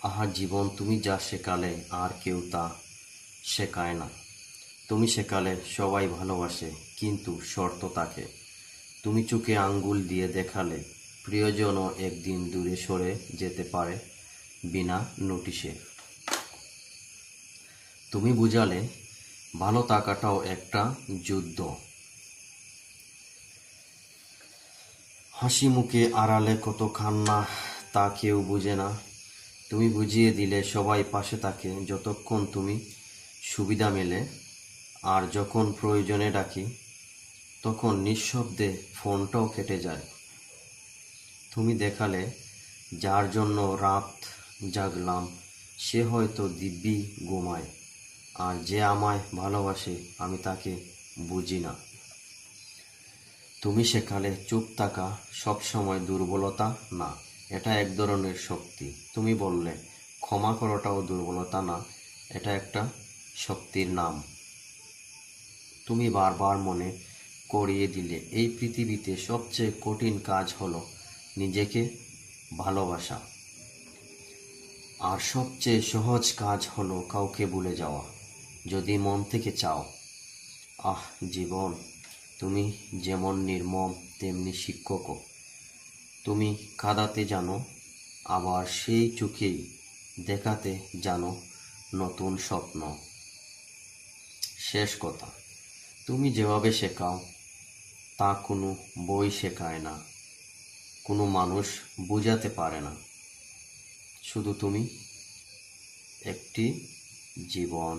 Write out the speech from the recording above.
আহা জীবন, তুমি যা শেখালে আর কেউ তা শেখায় না। তুমি শেখালে সবাই ভালোবাসে, কিন্তু শর্ত থাকে। তুমি চোখে আঙ্গুল দিয়ে দেখালে প্রিয়জনও একদিন দূরে সরে যেতে পারে বিনা নোটিশে। তুমি বুঝালে ভালো থাকাটাও একটা যুদ্ধ। হাসি মুখে আড়ালে কত কান্না, তা কেউ বুঝে না। তুমি বুঝিয়ে দিলে সবাই পাশে থাকে যতক্ষণ তুমি সুবিধা মেলে। আর যখন প্রয়োজনে ডাকি তখন নিঃশব্দে ফোনটাও কেটে যায়। তুমি দেখালে যার জন্য রাত জাগলাম সে হয়তো দিব্যি ঘুমায়, আর যে আমায় ভালোবাসে আমি তাকে বুঝি না। তুমি শেখালে চুপ থাকা সবসময় দুর্বলতা না, এটা এক ধরনের শক্তি। তুমি বললে ক্ষমা করাটাও দুর্বলতা না, এটা একটা শক্তির নাম। তুমি বারবার মনে করিয়ে দিলে এই পৃথিবীতে সবচেয়ে কঠিন কাজ হলো নিজেকে ভালোবাসা, আর সবচেয়ে সহজ কাজ হলো কাউকে ভুলে যাওয়া, যদি মন থেকে চাও। আহ জীবন, তুমি যেমন নির্মম তেমনি শিক্ষকও। তুমি কাঁদাতে জানো, আবার সেই চোখেই দেখাতে জানো নতুন স্বপ্ন। শেষ কথা, তুমি যেভাবে শেখাও তা কোনো বই শেখায় না, কোনো মানুষ বোঝাতে পারে না। শুধু তুমি একটি জীবন।